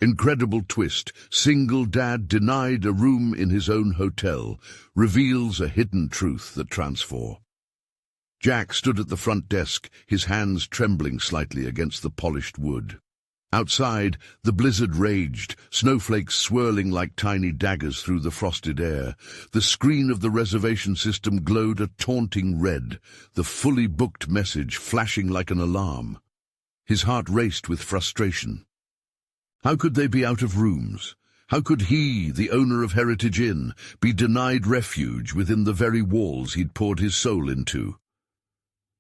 Incredible twist. Single dad denied a room in his own hotel. Reveals a hidden truth that TRANSFOR. Jack stood at the front desk, his hands trembling slightly against the polished wood. Outside, the blizzard raged, snowflakes swirling like tiny daggers through the frosted air. The screen of the reservation system glowed a taunting red, the fully booked message flashing like an alarm. His heart raced with frustration. How could they be out of rooms? How could he, the owner of Heritage Inn, be denied refuge within the very walls he'd poured his soul into?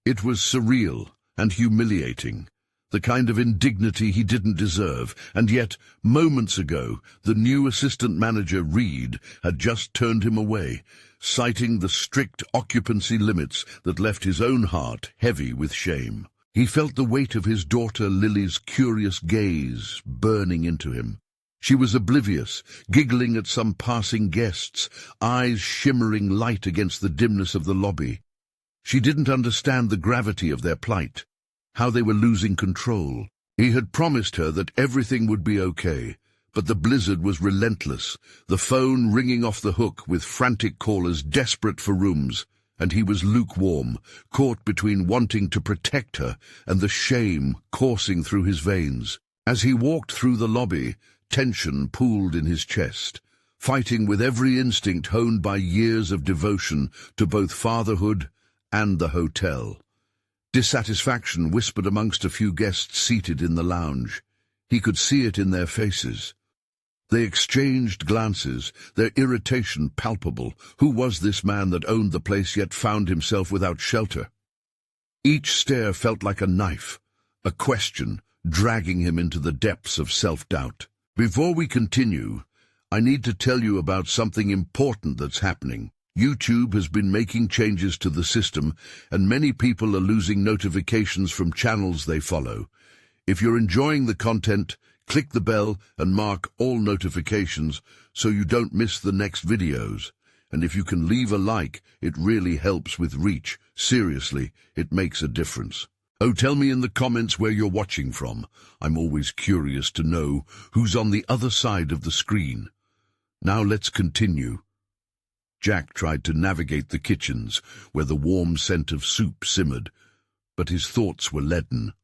It was surreal and humiliating, the kind of indignity he didn't deserve, and yet, moments ago, the new assistant manager, Reed, had just turned him away, citing the strict occupancy limits that left his own heart heavy with shame. He felt the weight of his daughter Lily's curious gaze burning into him. She was oblivious, giggling at some passing guests, eyes shimmering light against the dimness of the lobby. She didn't understand the gravity of their plight, how they were losing control. He had promised her that everything would be okay, but the blizzard was relentless, the phone ringing off the hook with frantic callers desperate for rooms, and he was lukewarm, caught between wanting to protect her and the shame coursing through his veins. As he walked through the lobby, tension pooled in his chest, fighting with every instinct honed by years of devotion to both fatherhood and the hotel. Dissatisfaction whispered amongst a few guests seated in the lounge. He could see it in their faces. They exchanged glances, their irritation palpable. Who was this man that owned the place yet found himself without shelter? Each stare felt like a knife, a question dragging him into the depths of self-doubt. Before we continue, I need to tell you about something important that's happening. YouTube has been making changes to the system, and many people are losing notifications from channels they follow. If you're enjoying the content, click the bell and mark all notifications so you don't miss the next videos. And if you can leave a like, it really helps with reach. Seriously, it makes a difference. Oh, tell me in the comments where you're watching from. I'm always curious to know who's on the other side of the screen. Now let's continue. Jack tried to navigate the kitchens, where the warm scent of soup simmered, but his thoughts were leaden.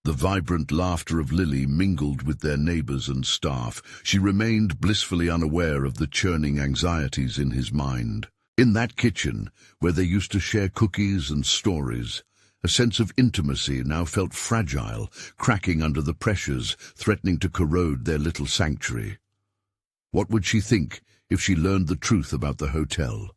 The vibrant laughter of Lily mingled with their neighbors and staff. She remained blissfully unaware of the churning anxieties in his mind. In that kitchen, where they used to share cookies and stories, a sense of intimacy now felt fragile, cracking under the pressures, threatening to corrode their little sanctuary. What would she think if she learned the truth about the hotel?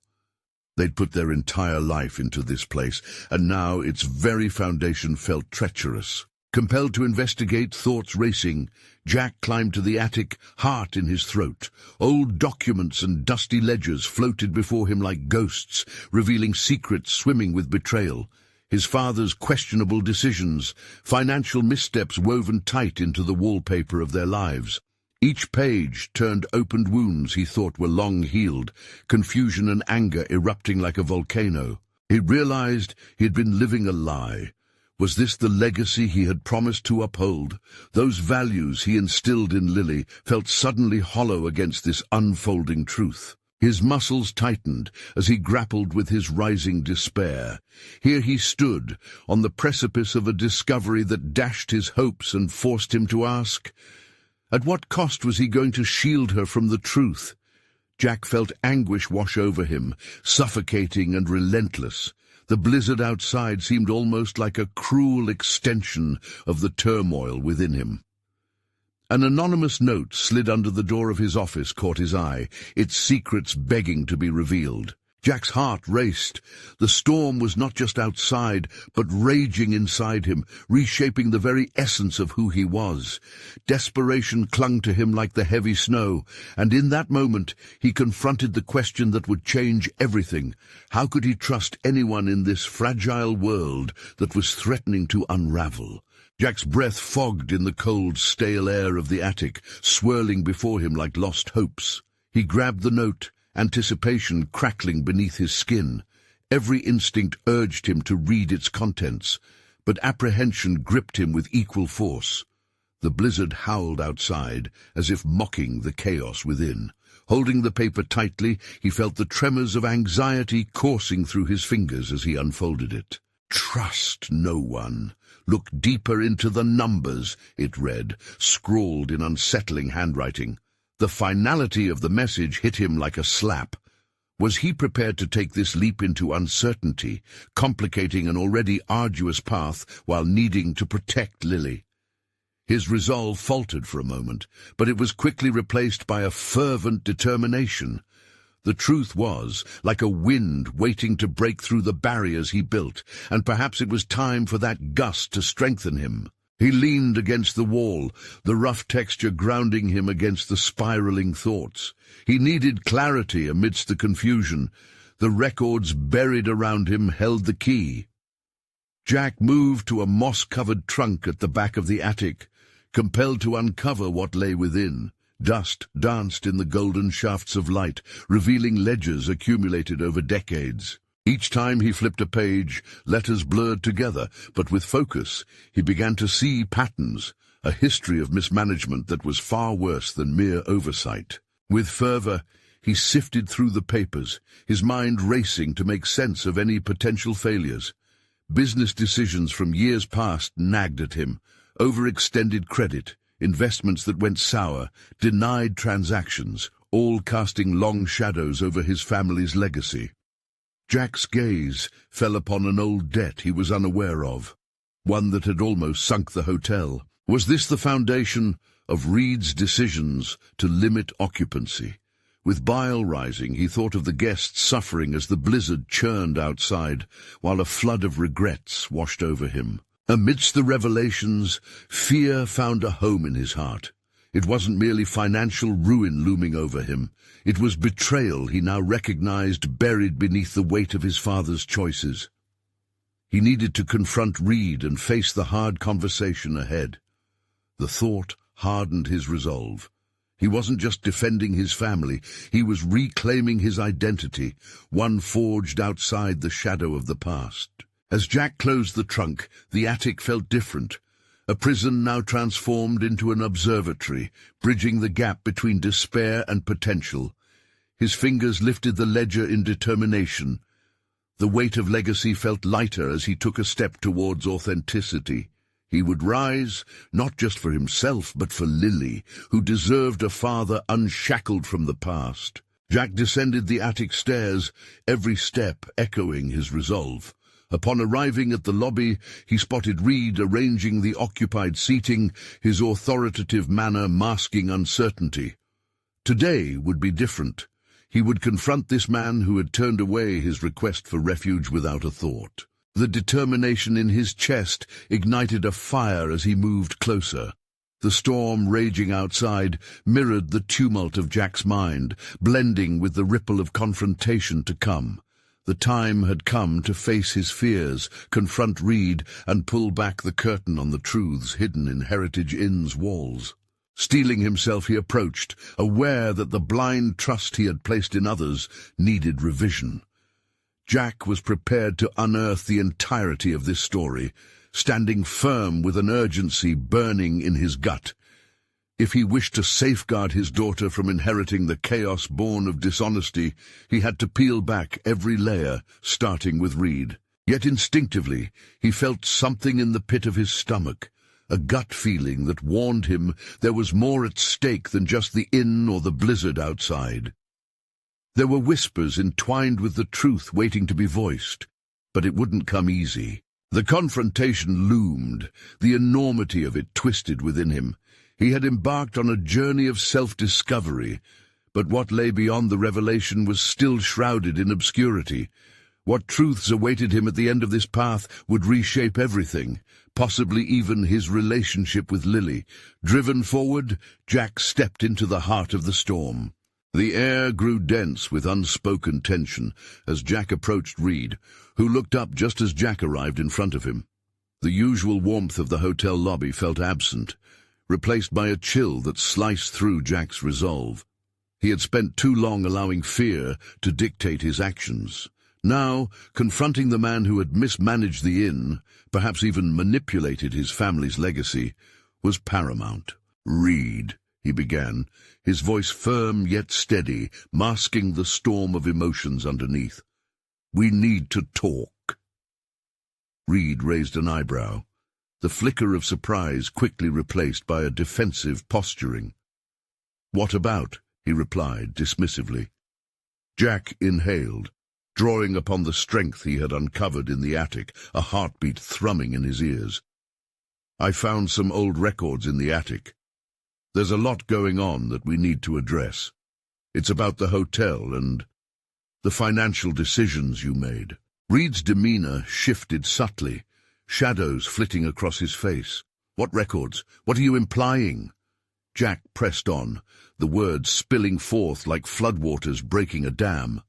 They'd put their entire life into this place, and now its very foundation felt treacherous. Compelled to investigate, thoughts racing, Jack climbed to the attic, heart in his throat. Old documents and dusty ledgers floated before him like ghosts, revealing secrets swimming with betrayal. His father's questionable decisions, financial missteps woven tight into the wallpaper of their lives. Each page turned opened wounds he thought were long healed, confusion and anger erupting like a volcano. He realized he had been living a lie. Was this the legacy he had promised to uphold? Those values he instilled in Lily felt suddenly hollow against this unfolding truth. His muscles tightened as he grappled with his rising despair. Here he stood, on the precipice of a discovery that dashed his hopes and forced him to ask, at what cost was he going to shield her from the truth? Jack felt anguish wash over him, suffocating and relentless. The blizzard outside seemed almost like a cruel extension of the turmoil within him. An anonymous note slid under the door of his office caught his eye, its secrets begging to be revealed. Jack's heart raced. The storm was not just outside, but raging inside him, reshaping the very essence of who he was. Desperation clung to him like the heavy snow, and in that moment he confronted the question that would change everything. How could he trust anyone in this fragile world that was threatening to unravel? Jack's breath fogged in the cold, stale air of the attic, swirling before him like lost hopes. He grabbed the note, anticipation crackling beneath his skin. Every instinct urged him to read its contents, but apprehension gripped him with equal force. The blizzard howled outside, as if mocking the chaos within. Holding the paper tightly, he felt the tremors of anxiety coursing through his fingers as he unfolded it. "Trust no one. Look deeper into the numbers," it read, scrawled in unsettling handwriting. The finality of the message hit him like a slap. Was he prepared to take this leap into uncertainty, complicating an already arduous path while needing to protect Lily? His resolve faltered for a moment, but it was quickly replaced by a fervent determination. The truth was like a wind waiting to break through the barriers he built, and perhaps it was time for that gust to strengthen him. He leaned against the wall, the rough texture grounding him against the spiraling thoughts. He needed clarity amidst the confusion. The records buried around him held the key. Jack moved to a moss-covered trunk at the back of the attic, compelled to uncover what lay within. Dust danced in the golden shafts of light, revealing ledgers accumulated over decades. Each time he flipped a page, letters blurred together, but with focus, he began to see patterns, a history of mismanagement that was far worse than mere oversight. With fervor, he sifted through the papers, his mind racing to make sense of any potential failures. Business decisions from years past nagged at him: overextended credit, investments that went sour, denied transactions, all casting long shadows over his family's legacy. Jack's gaze fell upon an old debt he was unaware of, one that had almost sunk the hotel. Was this the foundation of Reed's decisions to limit occupancy? With bile rising, he thought of the guests suffering as the blizzard churned outside, while a flood of regrets washed over him. Amidst the revelations, fear found a home in his heart. It wasn't merely financial ruin looming over him. It was betrayal he now recognized buried beneath the weight of his father's choices. He needed to confront Reed and face the hard conversation ahead. The thought hardened his resolve. He wasn't just defending his family, he was reclaiming his identity, one forged outside the shadow of the past. As Jack closed the trunk, the attic felt different. A prison now transformed into an observatory, bridging the gap between despair and potential. His fingers lifted the ledger in determination. The weight of legacy felt lighter as he took a step towards authenticity. He would rise, not just for himself, but for Lily, who deserved a father unshackled from the past. Jack descended the attic stairs, every step echoing his resolve. Upon arriving at the lobby, he spotted Reed arranging the occupied seating, his authoritative manner masking uncertainty. Today would be different. He would confront this man who had turned away his request for refuge without a thought. The determination in his chest ignited a fire as he moved closer. The storm raging outside mirrored the tumult of Jack's mind, blending with the ripple of confrontation to come. The time had come to face his fears, confront Reed, and pull back the curtain on the truths hidden in Heritage Inn's walls. Steeling himself, he approached, aware that the blind trust he had placed in others needed revision. Jack was prepared to unearth the entirety of this story, standing firm with an urgency burning in his gut. If he wished to safeguard his daughter from inheriting the chaos born of dishonesty, he had to peel back every layer, starting with Reed. Yet instinctively, he felt something in the pit of his stomach, a gut feeling that warned him there was more at stake than just the inn or the blizzard outside. There were whispers entwined with the truth waiting to be voiced, but it wouldn't come easy. The confrontation loomed, the enormity of it twisted within him. He had embarked on a journey of self-discovery, but what lay beyond the revelation was still shrouded in obscurity. What truths awaited him at the end of this path would reshape everything, possibly even his relationship with Lily. Driven forward, Jack stepped into the heart of the storm. The air grew dense with unspoken tension as Jack approached Reed, who looked up just as Jack arrived in front of him. The usual warmth of the hotel lobby felt absent, replaced by a chill that sliced through Jack's resolve. He had spent too long allowing fear to dictate his actions. Now, confronting the man who had mismanaged the inn, perhaps even manipulated his family's legacy, was paramount. "Reed," he began, his voice firm yet steady, masking the storm of emotions underneath. "We need to talk." Reed raised an eyebrow, the flicker of surprise quickly replaced by a defensive posturing. "What about?" he replied dismissively. Jack inhaled, drawing upon the strength he had uncovered in the attic, a heartbeat thrumming in his ears. "I found some old records in the attic. There's a lot going on that we need to address. It's about the hotel and the financial decisions you made." Reed's demeanor shifted subtly, shadows flitting across his face. "What records? What are you implying?" Jack pressed on, the words spilling forth like floodwaters breaking a dam.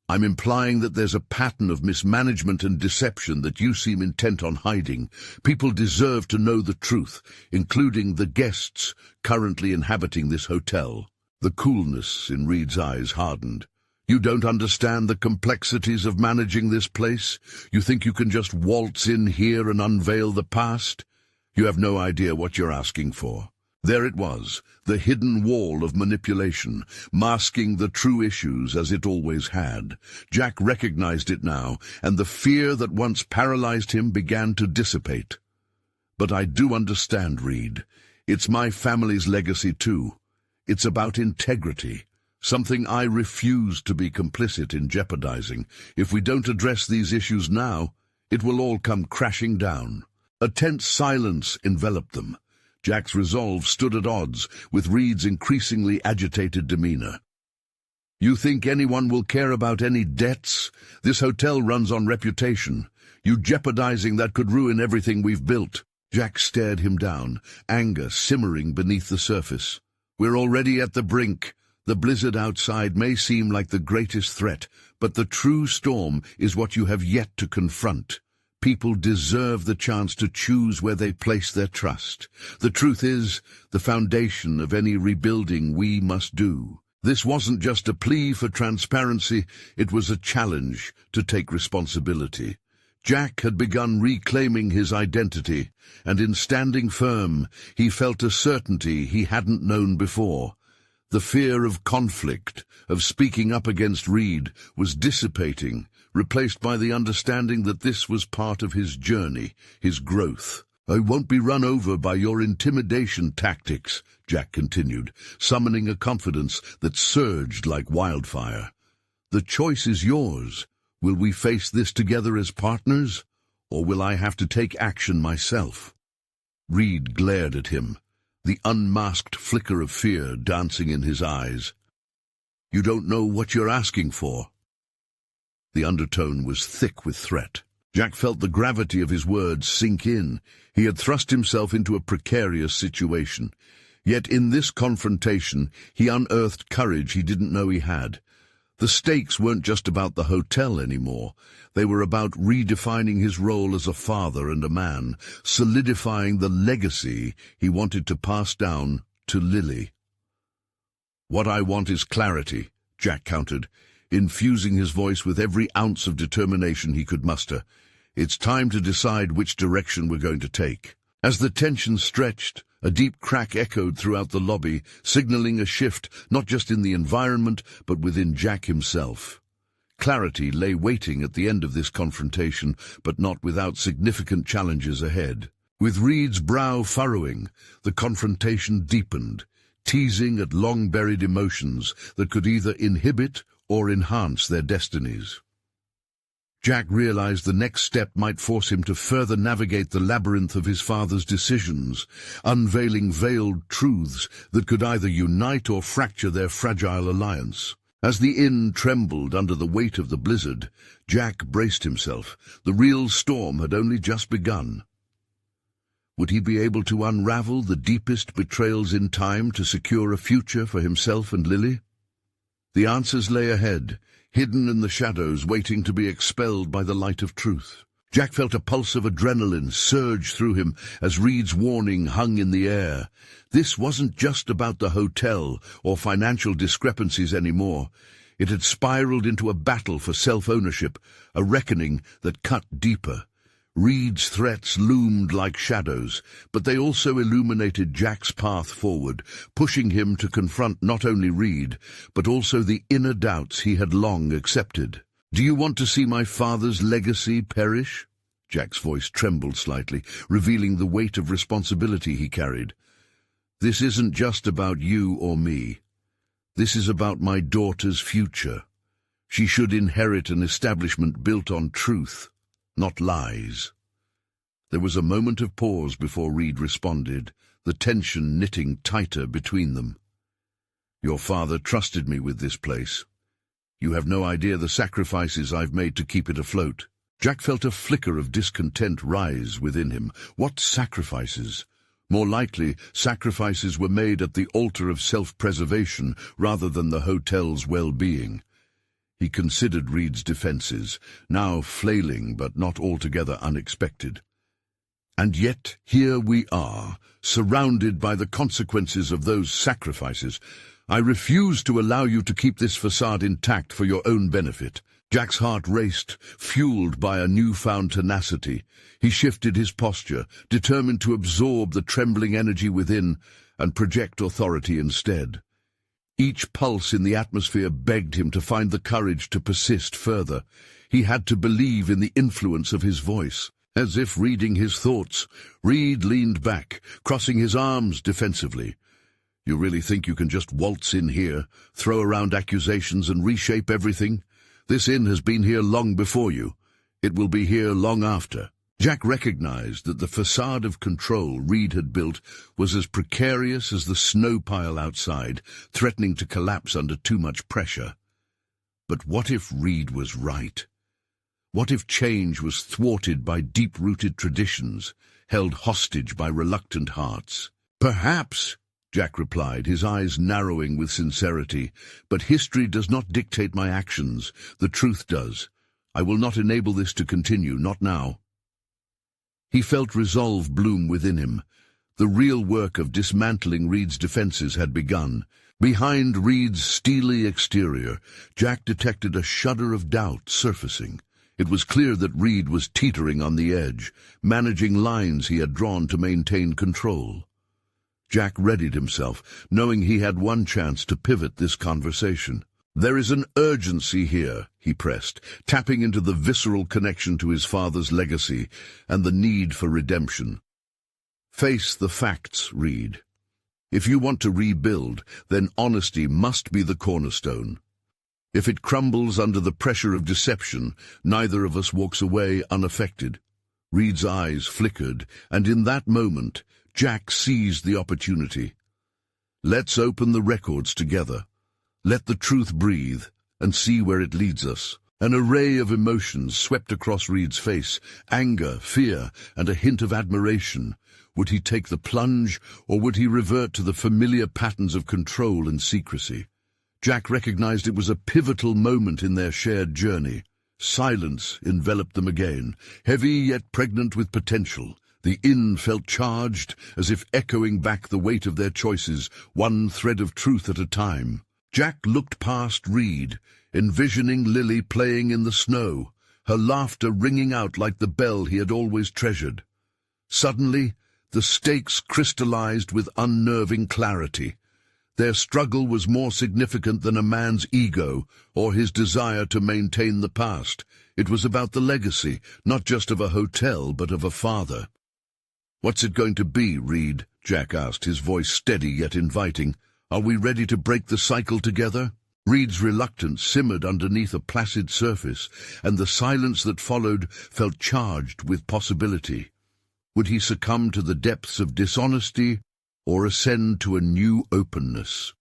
"I'm implying that there's a pattern of mismanagement and deception that you seem intent on hiding. People deserve to know the truth, including the guests currently inhabiting this hotel." The coolness in Reed's eyes hardened. "You don't understand the complexities of managing this place? You think you can just waltz in here and unveil the past? You have no idea what you're asking for." There it was, the hidden wall of manipulation, masking the true issues as it always had. Jack recognized it now, and the fear that once paralyzed him began to dissipate. "But I do understand, Reed. It's my family's legacy too. It's about integrity, something I refuse to be complicit in jeopardizing. If we don't address these issues now, it will all come crashing down." A tense silence enveloped them. Jack's resolve stood at odds with Reed's increasingly agitated demeanor. "You think anyone will care about any debts? This hotel runs on reputation. You jeopardizing that could ruin everything we've built." Jack stared him down, anger simmering beneath the surface. "We're already at the brink. The blizzard outside may seem like the greatest threat, but the true storm is what you have yet to confront. People deserve the chance to choose where they place their trust. The truth is, the foundation of any rebuilding we must do." This wasn't just a plea for transparency, it was a challenge to take responsibility. Jack had begun reclaiming his identity, and in standing firm, he felt a certainty he hadn't known before. The fear of conflict, of speaking up against Reed, was dissipating, replaced by the understanding that this was part of his journey, his growth. "I won't be run over by your intimidation tactics," Jack continued, summoning a confidence that surged like wildfire. "The choice is yours. Will we face this together as partners, or will I have to take action myself?" Reed glared at him, the unmasked flicker of fear dancing in his eyes. "You don't know what you're asking for." The undertone was thick with threat. Jack felt the gravity of his words sink in. He had thrust himself into a precarious situation. Yet in this confrontation, he unearthed courage he didn't know he had. The stakes weren't just about the hotel anymore. They were about redefining his role as a father and a man, solidifying the legacy he wanted to pass down to Lily. "What I want is clarity," Jack countered, infusing his voice with every ounce of determination he could muster. "It's time to decide which direction we're going to take." As the tension stretched, a deep crack echoed throughout the lobby, signaling a shift not just in the environment, but within Jack himself. Clarity lay waiting at the end of this confrontation, but not without significant challenges ahead. With Reed's brow furrowing, the confrontation deepened, teasing at long-buried emotions that could either inhibit or enhance their destinies. Jack realized the next step might force him to further navigate the labyrinth of his father's decisions, unveiling veiled truths that could either unite or fracture their fragile alliance. As the inn trembled under the weight of the blizzard, Jack braced himself. The real storm had only just begun. Would he be able to unravel the deepest betrayals in time to secure a future for himself and Lily? The answers lay ahead, hidden in the shadows, waiting to be expelled by the light of truth. Jack felt a pulse of adrenaline surge through him as Reed's warning hung in the air. This wasn't just about the hotel or financial discrepancies anymore. It had spiraled into a battle for self-ownership, a reckoning that cut deeper. Reed's threats loomed like shadows, but they also illuminated Jack's path forward, pushing him to confront not only Reed, but also the inner doubts he had long accepted. "Do you want to see my father's legacy perish?" Jack's voice trembled slightly, revealing the weight of responsibility he carried. "This isn't just about you or me. This is about my daughter's future. She should inherit an establishment built on truth, not lies." There was a moment of pause before Reed responded, the tension knitting tighter between them. "Your father trusted me with this place. You have no idea the sacrifices I've made to keep it afloat." Jack felt a flicker of discontent rise within him. What sacrifices? More likely, sacrifices were made at the altar of self-preservation rather than the hotel's well-being. He considered Reed's defenses, now flailing but not altogether unexpected. And yet, here we are, surrounded by the consequences of those sacrifices. "I refuse to allow you to keep this facade intact for your own benefit." Jack's heart raced, fueled by a newfound tenacity. He shifted his posture, determined to absorb the trembling energy within and project authority instead. Each pulse in the atmosphere begged him to find the courage to persist further. He had to believe in the influence of his voice. As if reading his thoughts, Reed leaned back, crossing his arms defensively. "You really think you can just waltz in here, throw around accusations and reshape everything? This inn has been here long before you. It will be here long after." Jack recognized that the facade of control Reed had built was as precarious as the snow pile outside, threatening to collapse under too much pressure. But what if Reed was right? What if change was thwarted by deep-rooted traditions, held hostage by reluctant hearts? "Perhaps," Jack replied, his eyes narrowing with sincerity, "but history does not dictate my actions. The truth does. I will not enable this to continue, not now." He felt resolve bloom within him. The real work of dismantling Reed's defenses had begun. Behind Reed's steely exterior, Jack detected a shudder of doubt surfacing. It was clear that Reed was teetering on the edge, managing lines he had drawn to maintain control. Jack readied himself, knowing he had one chance to pivot this conversation. "There is an urgency here," he pressed, tapping into the visceral connection to his father's legacy and the need for redemption. "Face the facts, Reed. If you want to rebuild, then honesty must be the cornerstone. If it crumbles under the pressure of deception, neither of us walks away unaffected." Reed's eyes flickered, and in that moment, Jack seized the opportunity. "Let's open the records together. Let the truth breathe, and see where it leads us." An array of emotions swept across Reed's face, anger, fear, and a hint of admiration. Would he take the plunge, or would he revert to the familiar patterns of control and secrecy? Jack recognized it was a pivotal moment in their shared journey. Silence enveloped them again, heavy yet pregnant with potential. The inn felt charged, as if echoing back the weight of their choices, one thread of truth at a time. Jack looked past Reed, envisioning Lily playing in the snow, her laughter ringing out like the bell he had always treasured. Suddenly, the stakes crystallized with unnerving clarity. Their struggle was more significant than a man's ego or his desire to maintain the past. It was about the legacy, not just of a hotel, but of a father. "What's it going to be, Reed?" Jack asked, his voice steady yet inviting. "Are we ready to break the cycle together?" Reed's reluctance simmered underneath a placid surface, and the silence that followed felt charged with possibility. Would he succumb to the depths of dishonesty, or ascend to a new openness?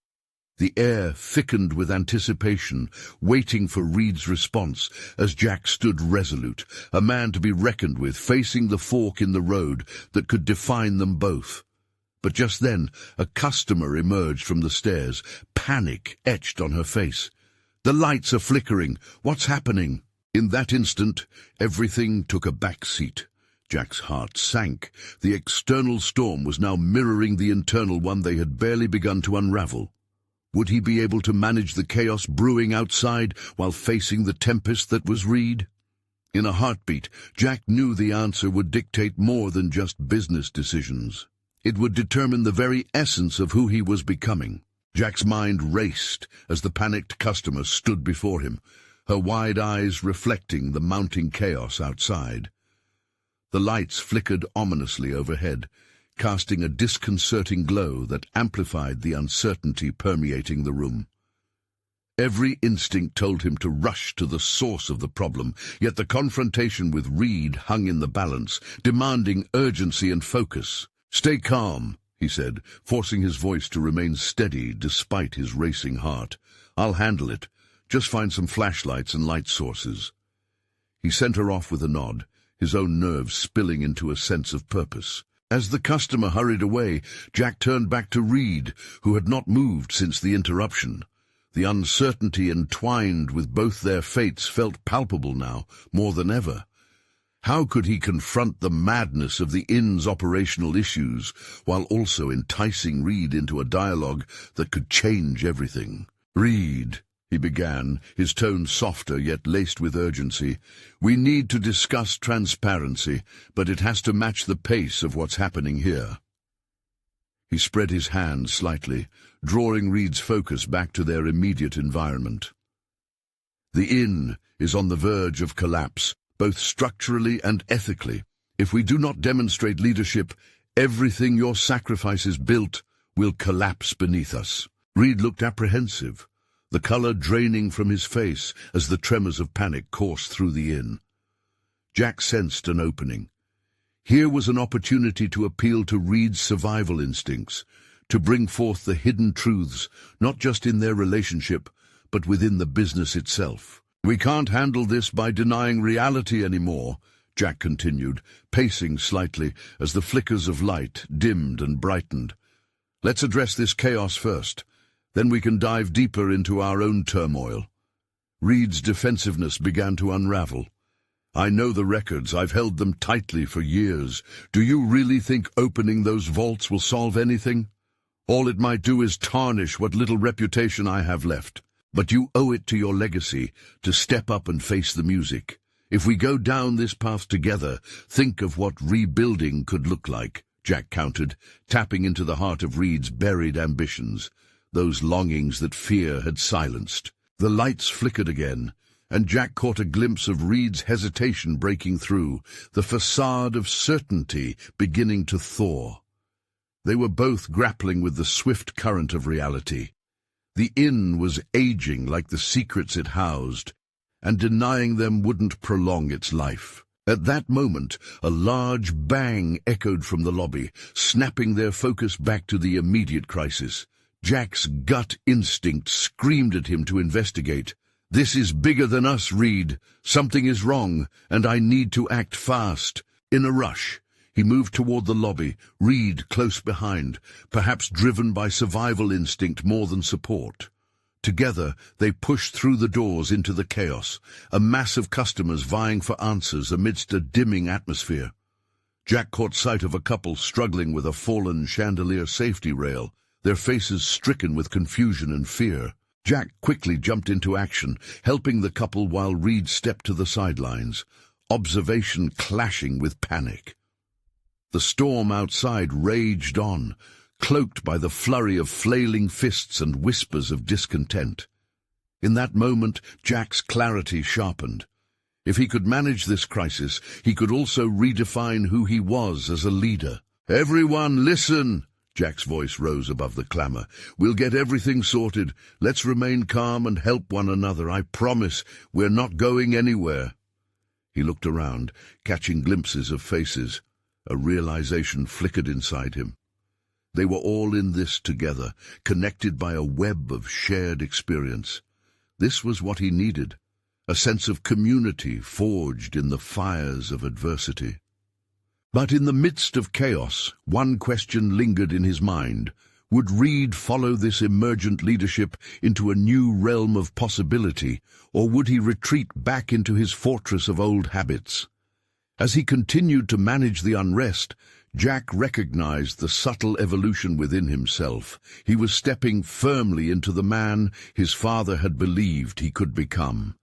The air thickened with anticipation, waiting for Reed's response as Jack stood resolute, a man to be reckoned with, facing the fork in the road that could define them both. But just then, a customer emerged from the stairs, panic etched on her face. "The lights are flickering. What's happening?" In that instant, everything took a back seat. Jack's heart sank. The external storm was now mirroring the internal one they had barely begun to unravel. Would he be able to manage the chaos brewing outside while facing the tempest that was Reed? In a heartbeat, Jack knew the answer would dictate more than just business decisions. It would determine the very essence of who he was becoming. Jack's mind raced as the panicked customer stood before him, her wide eyes reflecting the mounting chaos outside. The lights flickered ominously overhead, casting a disconcerting glow that amplified the uncertainty permeating the room. Every instinct told him to rush to the source of the problem, yet the confrontation with Reed hung in the balance, demanding urgency and focus. "Stay calm," he said, forcing his voice to remain steady despite his racing heart. "I'll handle it. Just find some flashlights and light sources." He sent her off with a nod, his own nerves spilling into a sense of purpose. As the customer hurried away, Jack turned back to Reed, who had not moved since the interruption. The uncertainty entwined with both their fates felt palpable now, more than ever. How could he confront the madness of the inn's operational issues, while also enticing Reed into a dialogue that could change everything? "Reed," he began, his tone softer yet laced with urgency, "we need to discuss transparency, but it has to match the pace of what's happening here." He spread his hand slightly, drawing Reed's focus back to their immediate environment. "The inn is on the verge of collapse, both structurally and ethically. If we do not demonstrate leadership, everything your sacrifices built will collapse beneath us." Reed looked apprehensive, the color draining from his face as the tremors of panic coursed through the inn. Jack sensed an opening. Here was an opportunity to appeal to Reed's survival instincts, to bring forth the hidden truths, not just in their relationship, but within the business itself. "We can't handle this by denying reality anymore," Jack continued, pacing slightly as the flickers of light dimmed and brightened. "Let's address this chaos first. Then we can dive deeper into our own turmoil." Reed's defensiveness began to unravel. "I know the records. I've held them tightly for years. Do you really think opening those vaults will solve anything? All it might do is tarnish what little reputation I have left. But you owe it to your legacy to step up and face the music. If we go down this path together, think of what rebuilding could look like," Jack countered, tapping into the heart of Reed's buried ambitions, those longings that fear had silenced. The lights flickered again, and Jack caught a glimpse of Reed's hesitation breaking through, the facade of certainty beginning to thaw. They were both grappling with the swift current of reality. The inn was aging like the secrets it housed, and denying them wouldn't prolong its life. At that moment, a large bang echoed from the lobby, snapping their focus back to the immediate crisis. Jack's gut instinct screamed at him to investigate. "This is bigger than us, Reed. Something is wrong, and I need to act fast." In a rush, he moved toward the lobby, Reed close behind, perhaps driven by survival instinct more than support. Together, they pushed through the doors into the chaos, a mass of customers vying for answers amidst a dimming atmosphere. Jack caught sight of a couple struggling with a fallen chandelier safety rail, their faces stricken with confusion and fear. Jack quickly jumped into action, helping the couple while Reed stepped to the sidelines, observation clashing with panic. The storm outside raged on, cloaked by the flurry of flailing fists and whispers of discontent. In that moment, Jack's clarity sharpened. If he could manage this crisis, he could also redefine who he was as a leader. "Everyone, listen!" Jack's voice rose above the clamor. "We'll get everything sorted. Let's remain calm and help one another. I promise we're not going anywhere." He looked around, catching glimpses of faces. A realization flickered inside him. They were all in this together, connected by a web of shared experience. This was what he needed, a sense of community forged in the fires of adversity. But in the midst of chaos, one question lingered in his mind. Would Reed follow this emergent leadership into a new realm of possibility, or would he retreat back into his fortress of old habits? As he continued to manage the unrest, Jack recognized the subtle evolution within himself. He was stepping firmly into the man his father had believed he could become.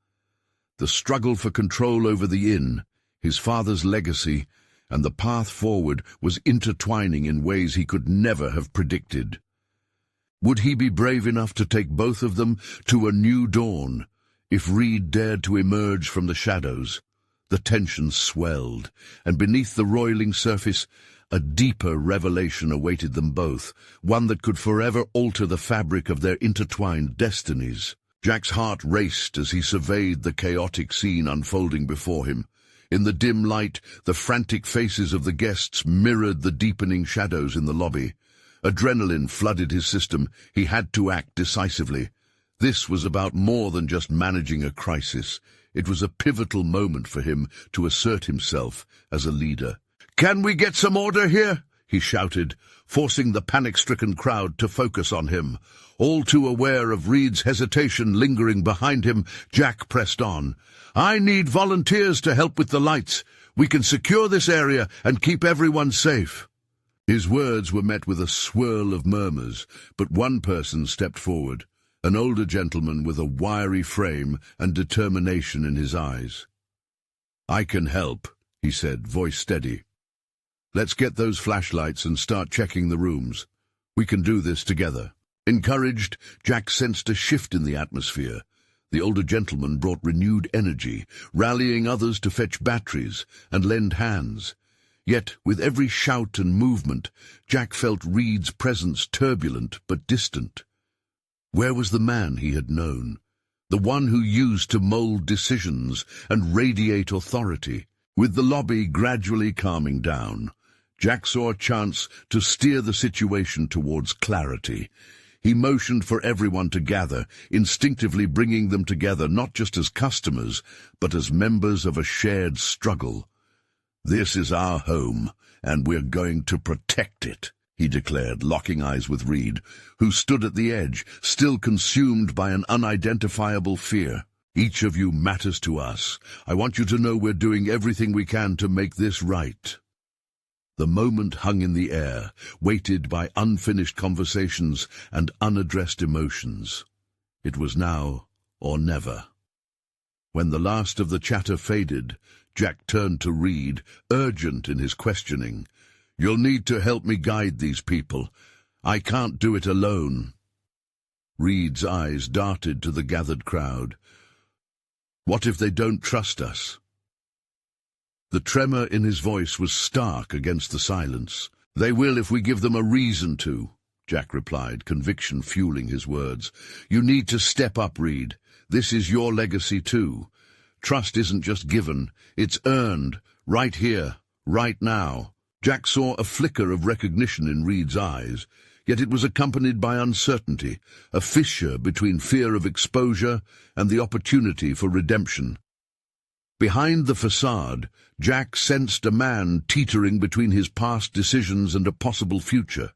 The struggle for control over the inn, his father's legacy, and the path forward was intertwining in ways he could never have predicted. Would he be brave enough to take both of them to a new dawn, if Reed dared to emerge from the shadows? The tension swelled, and beneath the roiling surface, a deeper revelation awaited them both, one that could forever alter the fabric of their intertwined destinies. Jack's heart raced as he surveyed the chaotic scene unfolding before him. In the dim light, the frantic faces of the guests mirrored the deepening shadows in the lobby. Adrenaline flooded his system. He had to act decisively. This was about more than just managing a crisis. It was a pivotal moment for him to assert himself as a leader. "Can we get some order here?" he shouted, forcing the panic-stricken crowd to focus on him. All too aware of Reed's hesitation lingering behind him, Jack pressed on. "I need volunteers to help with the lights. We can secure this area and keep everyone safe." His words were met with a swirl of murmurs, but one person stepped forward, an older gentleman with a wiry frame and determination in his eyes. "I can help," he said, voice steady. "Let's get those flashlights and start checking the rooms. We can do this together." Encouraged, Jack sensed a shift in the atmosphere. The older gentleman brought renewed energy, rallying others to fetch batteries and lend hands. Yet, with every shout and movement, Jack felt Reed's presence turbulent but distant. Where was the man he had known? The one who used to mold decisions and radiate authority? With the lobby gradually calming down, Jack saw a chance to steer the situation towards clarity. He motioned for everyone to gather, instinctively bringing them together not just as customers, but as members of a shared struggle. "This is our home, and we're going to protect it," he declared, locking eyes with Reed, who stood at the edge, still consumed by an unidentifiable fear. "Each of you matters to us. I want you to know we're doing everything we can to make this right." The moment hung in the air, weighted by unfinished conversations and unaddressed emotions. It was now or never. When the last of the chatter faded, Jack turned to Reed, urgent in his questioning. "You'll need to help me guide these people. I can't do it alone." Reed's eyes darted to the gathered crowd. "What if they don't trust us?" The tremor in his voice was stark against the silence. "They will if we give them a reason to," Jack replied, conviction fueling his words. "You need to step up, Reed. This is your legacy too. Trust isn't just given, it's earned, right here, right now." Jack saw a flicker of recognition in Reed's eyes, yet it was accompanied by uncertainty, a fissure between fear of exposure and the opportunity for redemption. Behind the facade, Jack sensed a man teetering between his past decisions and a possible future.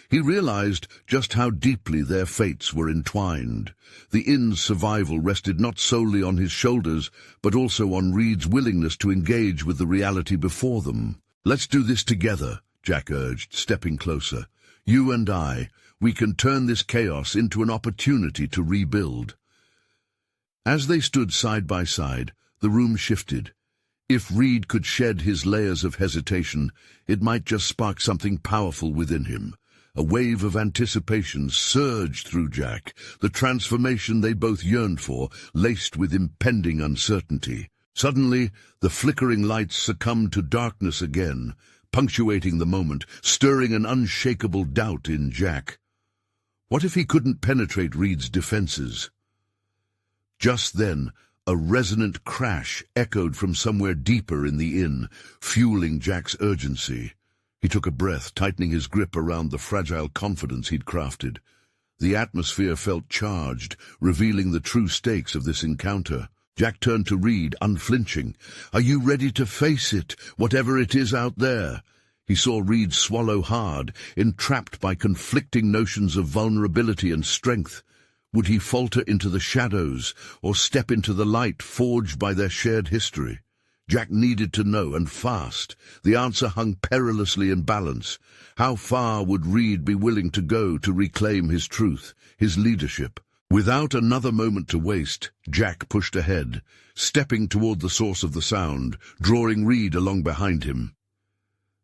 He realized just how deeply their fates were entwined. The inn's survival rested not solely on his shoulders, but also on Reed's willingness to engage with the reality before them. "Let's do this together," Jack urged, stepping closer. "You and I, we can turn this chaos into an opportunity to rebuild." As they stood side by side, the room shifted. If Reed could shed his layers of hesitation, it might just spark something powerful within him. A wave of anticipation surged through Jack, the transformation they both yearned for, laced with impending uncertainty. Suddenly, the flickering lights succumbed to darkness again, punctuating the moment, stirring an unshakable doubt in Jack. What if he couldn't penetrate Reed's defenses? Just then, a resonant crash echoed from somewhere deeper in the inn, fueling Jack's urgency. He took a breath, tightening his grip around the fragile confidence he'd crafted. The atmosphere felt charged, revealing the true stakes of this encounter. Jack turned to Reed, unflinching. "Are you ready to face it, whatever it is out there?" He saw Reed swallow hard, entrapped by conflicting notions of vulnerability and strength. Would he falter into the shadows, or step into the light forged by their shared history? Jack needed to know, and fast. The answer hung perilously in balance. How far would Reed be willing to go to reclaim his truth, his leadership? Without another moment to waste, Jack pushed ahead, stepping toward the source of the sound, drawing Reed along behind him.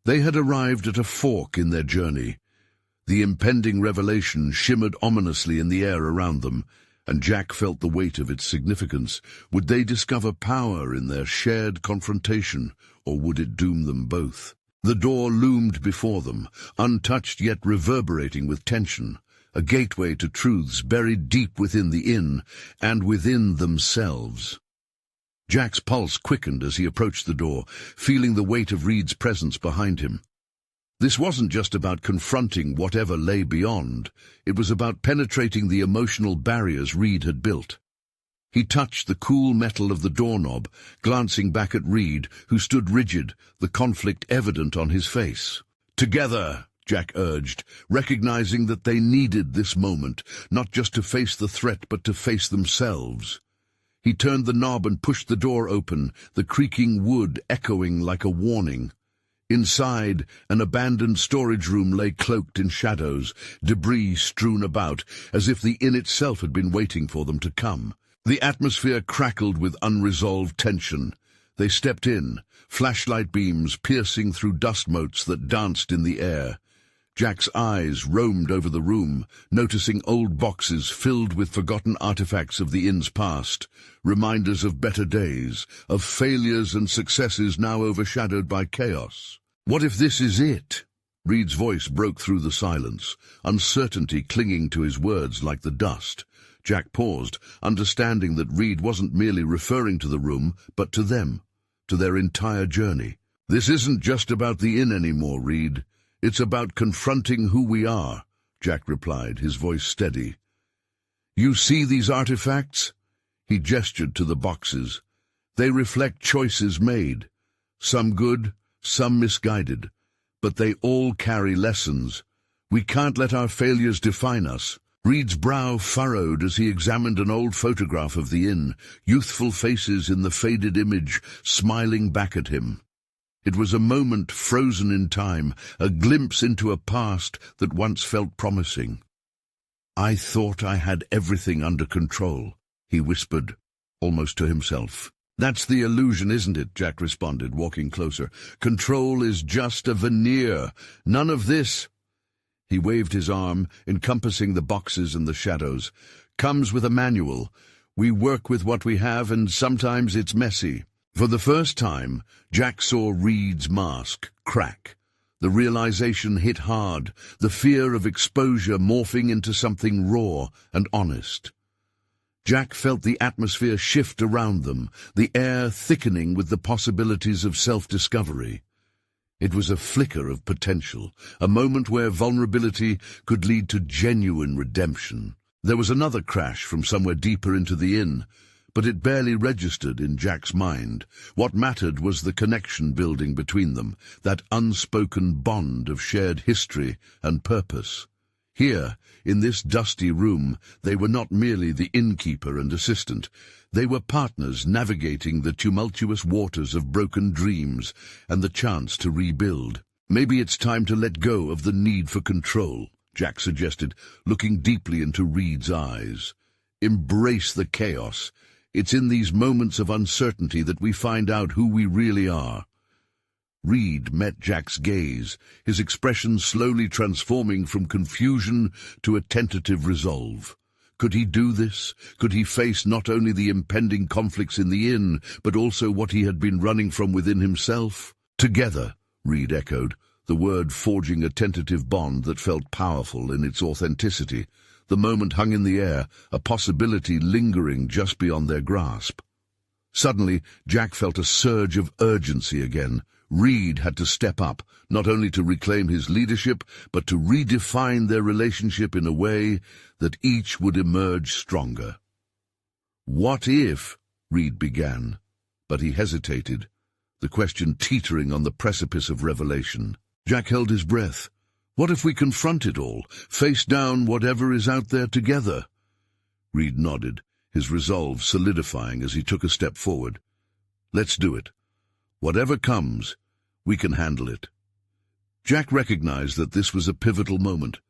They had arrived at a fork in their journey. The impending revelation shimmered ominously in the air around them, and Jack felt the weight of its significance. Would they discover power in their shared confrontation, or would it doom them both? The door loomed before them, untouched yet reverberating with tension, a gateway to truths buried deep within the inn and within themselves. Jack's pulse quickened as he approached the door, feeling the weight of Reed's presence behind him. This wasn't just about confronting whatever lay beyond. It was about penetrating the emotional barriers Reed had built. He touched the cool metal of the doorknob, glancing back at Reed, who stood rigid, the conflict evident on his face. "Together," Jack urged, recognizing that they needed this moment, not just to face the threat but to face themselves. He turned the knob and pushed the door open, the creaking wood echoing like a warning. Inside, an abandoned storage room lay cloaked in shadows, debris strewn about, as if the inn itself had been waiting for them to come. The atmosphere crackled with unresolved tension. They stepped in, flashlight beams piercing through dust motes that danced in the air. Jack's eyes roamed over the room, noticing old boxes filled with forgotten artifacts of the inn's past, reminders of better days, of failures and successes now overshadowed by chaos. "What if this is it?" Reed's voice broke through the silence, uncertainty clinging to his words like the dust. Jack paused, understanding that Reed wasn't merely referring to the room, but to them, to their entire journey. "This isn't just about the inn anymore, Reed. It's about confronting who we are," Jack replied, his voice steady. "You see these artifacts?" He gestured to the boxes. "They reflect choices made, some good, some misguided, but they all carry lessons. We can't let our failures define us." Reed's brow furrowed as he examined an old photograph of the inn, youthful faces in the faded image smiling back at him. It was a moment frozen in time, a glimpse into a past that once felt promising. "I thought I had everything under control," he whispered, almost to himself. "That's the illusion, isn't it?" Jack responded, walking closer. "Control is just a veneer. None of this—" He waved his arm, encompassing the boxes and the shadows. "Comes with a manual. We work with what we have, and sometimes it's messy." For the first time, Jack saw Reed's mask crack. The realization hit hard, the fear of exposure morphing into something raw and honest. Jack felt the atmosphere shift around them, the air thickening with the possibilities of self-discovery. It was a flicker of potential, a moment where vulnerability could lead to genuine redemption. There was another crash from somewhere deeper into the inn, but it barely registered in Jack's mind. What mattered was the connection building between them, that unspoken bond of shared history and purpose. Here, in this dusty room, they were not merely the innkeeper and assistant. They were partners navigating the tumultuous waters of broken dreams and the chance to rebuild. "Maybe it's time to let go of the need for control," Jack suggested, looking deeply into Reed's eyes. "Embrace the chaos. It's in these moments of uncertainty that we find out who we really are." Reed met Jack's gaze, his expression slowly transforming from confusion to a tentative resolve. Could he do this? Could he face not only the impending conflicts in the inn, but also what he had been running from within himself? "Together," Reed echoed, the word forging a tentative bond that felt powerful in its authenticity. The moment hung in the air, a possibility lingering just beyond their grasp. Suddenly, Jack felt a surge of urgency again. Reed had to step up, not only to reclaim his leadership, but to redefine their relationship in a way that each would emerge stronger. "What if?" Reed began, but he hesitated, the question teetering on the precipice of revelation. Jack held his breath. "What if we confront it all, face down whatever is out there together?" Reed nodded, his resolve solidifying as he took a step forward. "Let's do it. Whatever comes, we can handle it." Jack recognized that this was a pivotal moment,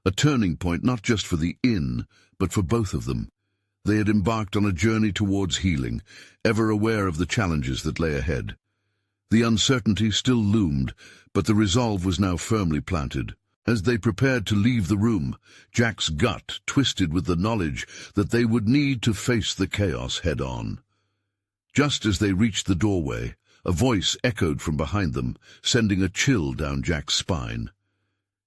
A turning point not just for the inn, but for both of them. They had embarked on a journey towards healing, ever aware of the challenges that lay ahead. The uncertainty still loomed, but the resolve was now firmly planted. As they prepared to leave the room, Jack's gut twisted with the knowledge that they would need to face the chaos head-on. Just as they reached the doorway, a voice echoed from behind them, sending a chill down Jack's spine.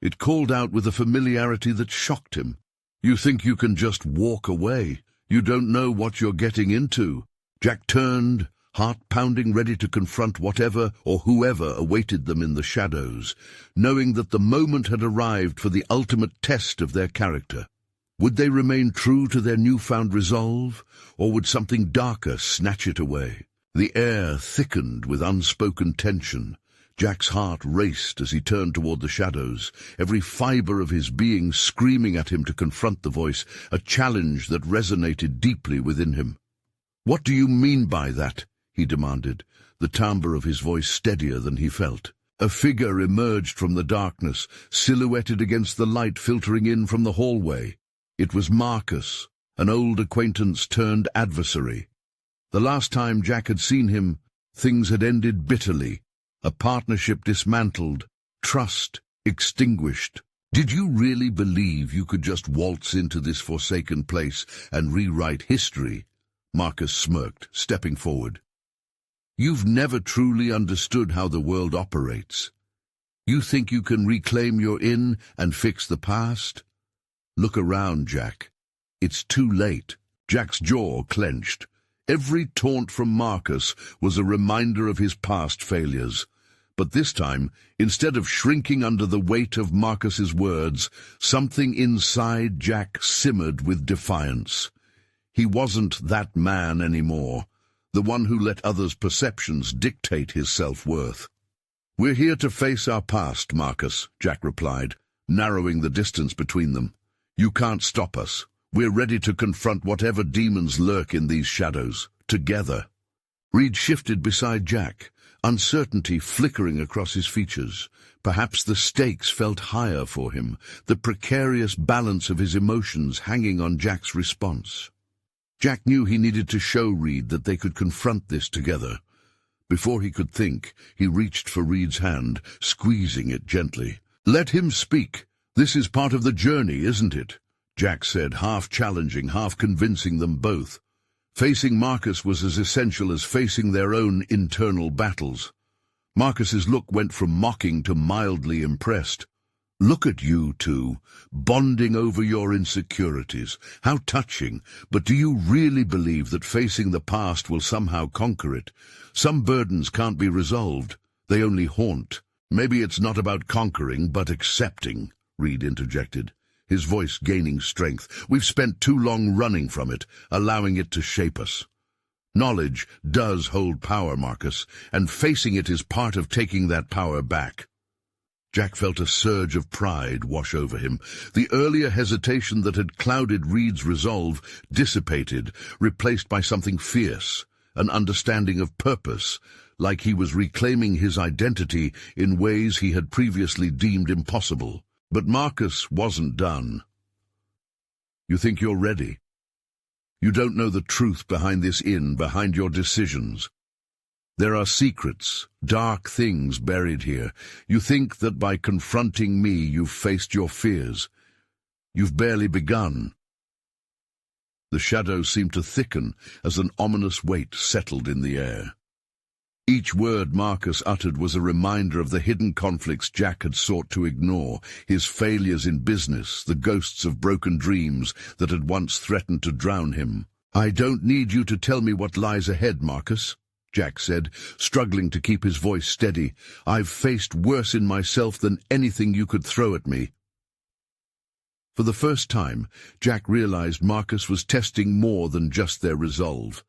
It called out with a familiarity that shocked him. "You think you can just walk away? You don't know what you're getting into." Jack turned, heart pounding, ready to confront whatever or whoever awaited them in the shadows, knowing that the moment had arrived for the ultimate test of their character. Would they remain true to their newfound resolve, or would something darker snatch it away? The air thickened with unspoken tension. Jack's heart raced as he turned toward the shadows, every fiber of his being screaming at him to confront the voice, a challenge that resonated deeply within him. "What do you mean by that?" he demanded, the timbre of his voice steadier than he felt. A figure emerged from the darkness, silhouetted against the light filtering in from the hallway. It was Marcus, an old acquaintance turned adversary. The last time Jack had seen him, things had ended bitterly. A partnership dismantled, trust extinguished. "Did you really believe you could just waltz into this forsaken place and rewrite history?" Marcus smirked, stepping forward. "You've never truly understood how the world operates. You think you can reclaim your inn and fix the past? Look around, Jack. It's too late." Jack's jaw clenched. Every taunt from Marcus was a reminder of his past failures. But this time, instead of shrinking under the weight of Marcus's words, something inside Jack simmered with defiance. He wasn't that man anymore, the one who let others' perceptions dictate his self-worth. "We're here to face our past, Marcus," Jack replied, narrowing the distance between them. "You can't stop us. We're ready to confront whatever demons lurk in these shadows, together." Reed shifted beside Jack, uncertainty flickering across his features. Perhaps the stakes felt higher for him, the precarious balance of his emotions hanging on Jack's response. Jack knew he needed to show Reed that they could confront this together. Before he could think, he reached for Reed's hand, squeezing it gently. "Let him speak. This is part of the journey, isn't it?" Jack said, half challenging, half convincing them both. Facing Marcus was as essential as facing their own internal battles. Marcus's look went from mocking to mildly impressed. "Look at you two, bonding over your insecurities. How touching, but do you really believe that facing the past will somehow conquer it? Some burdens can't be resolved, they only haunt." "Maybe it's not about conquering, but accepting," Reed interjected, his voice gaining strength. "We've spent too long running from it, allowing it to shape us. Knowledge does hold power, Marcus, and facing it is part of taking that power back." Jack felt a surge of pride wash over him. The earlier hesitation that had clouded Reed's resolve dissipated, replaced by something fierce, an understanding of purpose, like he was reclaiming his identity in ways he had previously deemed impossible. But Marcus wasn't done. "You think you're ready? You don't know the truth behind this inn, behind your decisions. There are secrets, dark things buried here. You think that by confronting me you've faced your fears. You've barely begun." The shadows seemed to thicken as an ominous weight settled in the air. Each word Marcus uttered was a reminder of the hidden conflicts Jack had sought to ignore, his failures in business, the ghosts of broken dreams that had once threatened to drown him. "I don't need you to tell me what lies ahead, Marcus," Jack said, struggling to keep his voice steady. "I've faced worse in myself than anything you could throw at me." For the first time, Jack realized Marcus was testing more than just their resolve.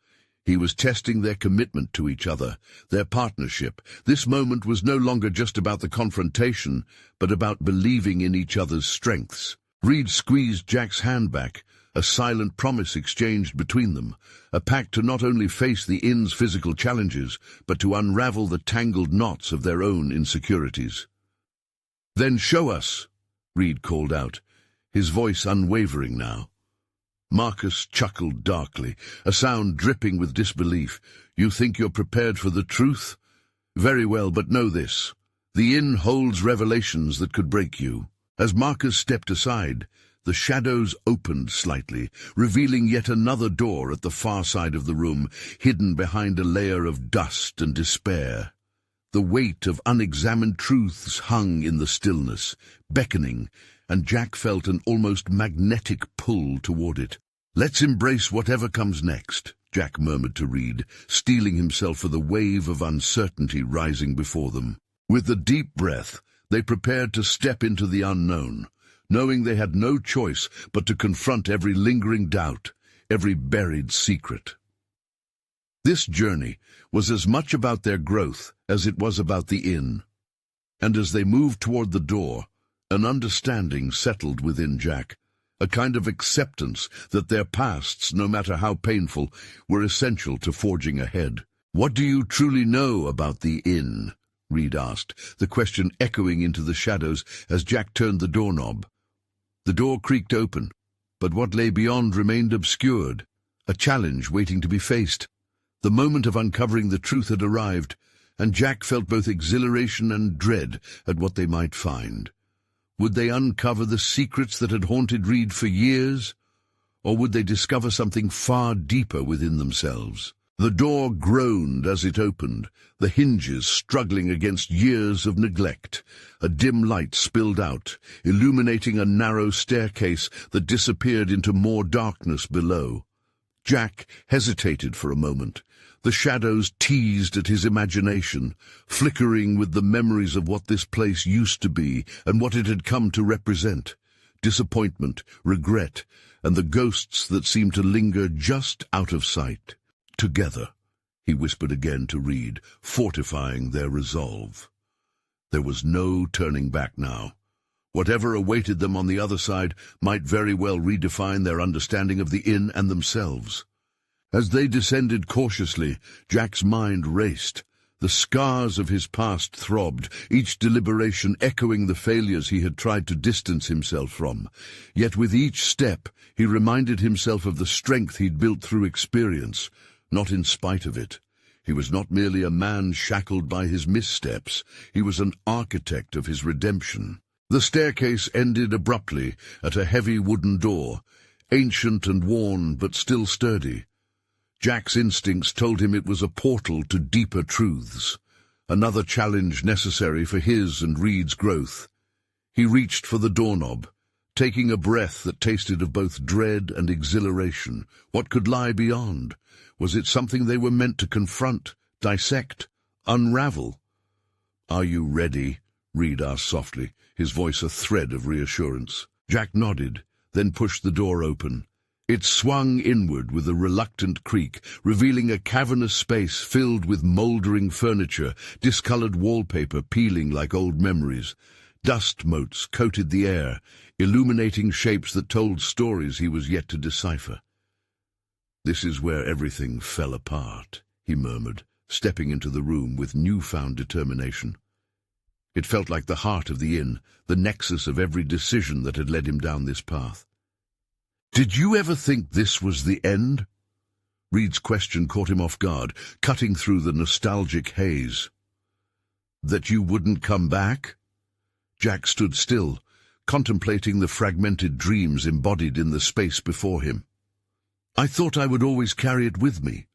He was testing their commitment to each other, their partnership. This moment was no longer just about the confrontation, but about believing in each other's strengths. Reed squeezed Jack's hand back, a silent promise exchanged between them, a pact to not only face the inn's physical challenges, but to unravel the tangled knots of their own insecurities. "Then show us," Reed called out, his voice unwavering now. Marcus chuckled darkly, a sound dripping with disbelief. You think you're prepared for the truth? Very well, but know this. The inn holds revelations that could break you. As Marcus stepped aside, the shadows opened slightly, revealing yet another door at the far side of the room, hidden behind a layer of dust and despair. The weight of unexamined truths hung in the stillness, beckoning, and Jack felt an almost magnetic pull toward it. Let's embrace whatever comes next, Jack murmured to Reed, steeling himself for the wave of uncertainty rising before them. With a deep breath, they prepared to step into the unknown, knowing they had no choice but to confront every lingering doubt, every buried secret. This journey was as much about their growth as it was about the inn, and as they moved toward the door, an understanding settled within Jack, a kind of acceptance that their pasts, no matter how painful, were essential to forging ahead. What do you truly know about the inn? Reed asked, the question echoing into the shadows as Jack turned the doorknob. The door creaked open, but what lay beyond remained obscured, a challenge waiting to be faced. The moment of uncovering the truth had arrived, and Jack felt both exhilaration and dread at what they might find. Would they uncover the secrets that had haunted Reed for years, or would they discover something far deeper within themselves? The door groaned as it opened, the hinges struggling against years of neglect. A dim light spilled out, illuminating a narrow staircase that disappeared into more darkness below. Jack hesitated for a moment. The shadows teased at his imagination, flickering with the memories of what this place used to be and what it had come to represent. Disappointment, regret, and the ghosts that seemed to linger just out of sight. Together, he whispered again to Reed, fortifying their resolve. There was no turning back now. Whatever awaited them on the other side might very well redefine their understanding of the inn and themselves. As they descended cautiously, Jack's mind raced. The scars of his past throbbed, each deliberation echoing the failures he had tried to distance himself from. Yet with each step, he reminded himself of the strength he'd built through experience, not in spite of it. He was not merely a man shackled by his missteps, he was an architect of his redemption. The staircase ended abruptly at a heavy wooden door, ancient and worn but still sturdy. Jack's instincts told him it was a portal to deeper truths, another challenge necessary for his and Reed's growth. He reached for the doorknob, taking a breath that tasted of both dread and exhilaration. What could lie beyond? Was it something they were meant to confront, dissect, unravel? "Are you ready?" Reed asked softly, his voice a thread of reassurance. Jack nodded, then pushed the door open. It swung inward with a reluctant creak, revealing a cavernous space filled with mouldering furniture, discolored wallpaper peeling like old memories. Dust motes coated the air, illuminating shapes that told stories he was yet to decipher. "This is where everything fell apart," he murmured, stepping into the room with newfound determination. It felt like the heart of the inn, the nexus of every decision that had led him down this path. "Did you ever think this was the end?" Reed's question caught him off guard, cutting through the nostalgic haze. "That you wouldn't come back?" Jack stood still, contemplating the fragmented dreams embodied in the space before him. "I thought I would always carry it with me,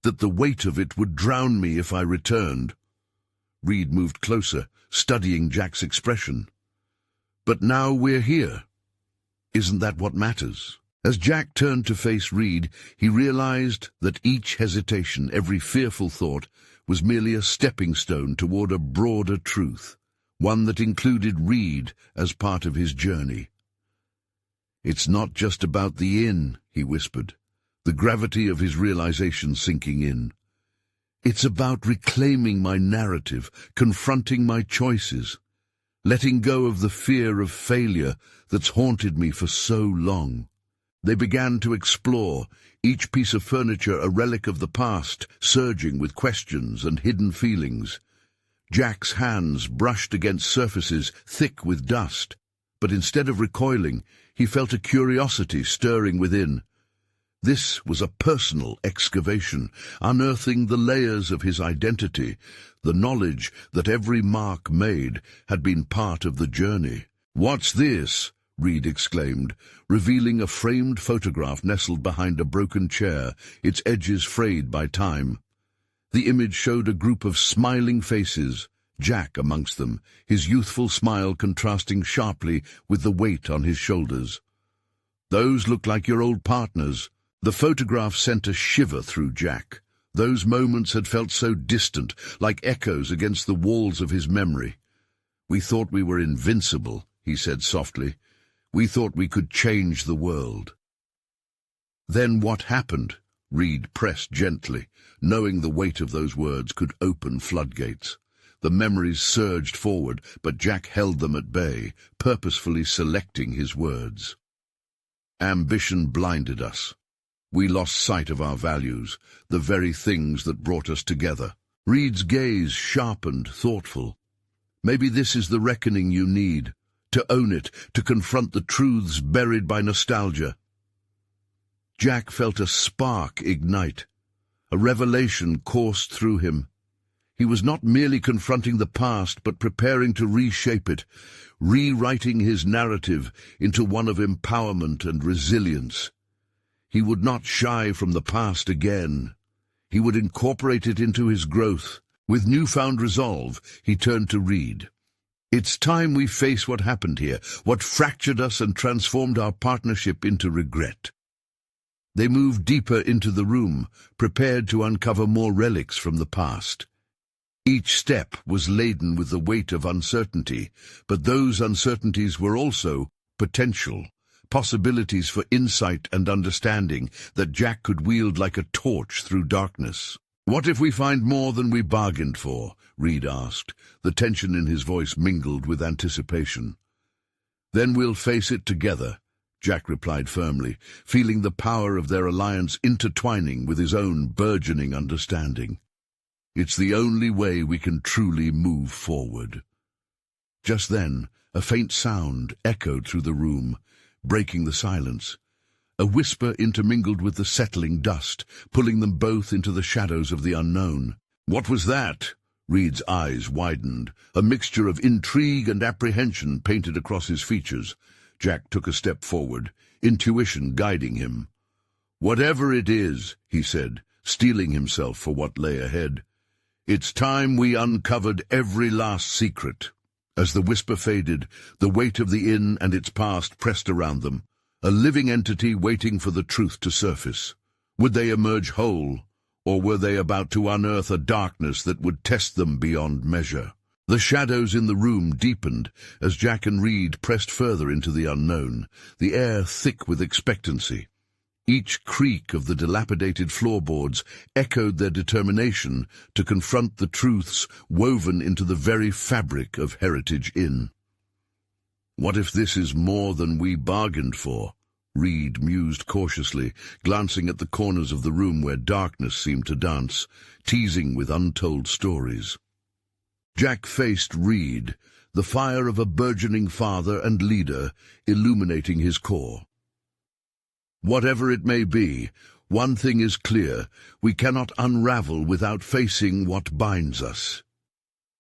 that the weight of it would drown me if I returned." Reed moved closer, studying Jack's expression. "But now we're here. Isn't that what matters?" As Jack turned to face Reed, he realized that each hesitation, every fearful thought, was merely a stepping stone toward a broader truth, one that included Reed as part of his journey. "It's not just about the inn," he whispered, the gravity of his realization sinking in. "It's about reclaiming my narrative, confronting my choices, letting go of the fear of failure that's haunted me for so long." They began to explore, each piece of furniture a relic of the past, surging with questions and hidden feelings. Jack's hands brushed against surfaces thick with dust, but instead of recoiling, he felt a curiosity stirring within. This was a personal excavation, unearthing the layers of his identity, the knowledge that every mark made had been part of the journey. "What's this?" Reed exclaimed, revealing a framed photograph nestled behind a broken chair, its edges frayed by time. The image showed a group of smiling faces, Jack amongst them, his youthful smile contrasting sharply with the weight on his shoulders. "Those look like your old partners." The photograph sent a shiver through Jack. Those moments had felt so distant, like echoes against the walls of his memory. "We thought we were invincible," he said softly. "We thought we could change the world." "Then what happened?" Reed pressed gently, knowing the weight of those words could open floodgates. The memories surged forward, but Jack held them at bay, purposefully selecting his words. "Ambition blinded us. We lost sight of our values, the very things that brought us together." Reed's gaze sharpened, thoughtful. "Maybe this is the reckoning you need, to own it, to confront the truths buried by nostalgia." Jack felt a spark ignite. A revelation coursed through him. He was not merely confronting the past, but preparing to reshape it, rewriting his narrative into one of empowerment and resilience. He would not shy from the past again. He would incorporate it into his growth. With newfound resolve, he turned to Reed. "It's time we face what happened here, what fractured us and transformed our partnership into regret." They moved deeper into the room, prepared to uncover more relics from the past. Each step was laden with the weight of uncertainty, but those uncertainties were also potential, possibilities for insight and understanding that Jack could wield like a torch through darkness. "What if we find more than we bargained for?" Reed asked, the tension in his voice mingled with anticipation. "Then we'll face it together," Jack replied firmly, feeling the power of their alliance intertwining with his own burgeoning understanding. "It's the only way we can truly move forward." Just then, a faint sound echoed through the room, breaking the silence. A whisper intermingled with the settling dust, pulling them both into the shadows of the unknown. "What was that?" Reed's eyes widened. A mixture of intrigue and apprehension painted across his features. Jack took a step forward, intuition guiding him. "Whatever it is," he said, steeling himself for what lay ahead, "it's time we uncovered every last secret." As the whisper faded, the weight of the inn and its past pressed around them, a living entity waiting for the truth to surface. Would they emerge whole, or were they about to unearth a darkness that would test them beyond measure? The shadows in the room deepened as Jack and Reed pressed further into the unknown, the air thick with expectancy. Each creak of the dilapidated floorboards echoed their determination to confront the truths woven into the very fabric of Heritage Inn. "What if this is more than we bargained for?" Reed mused cautiously, glancing at the corners of the room where darkness seemed to dance, teasing with untold stories. Jack faced Reed, the fire of a burgeoning father and leader illuminating his core. "Whatever it may be, one thing is clear: we cannot unravel without facing what binds us."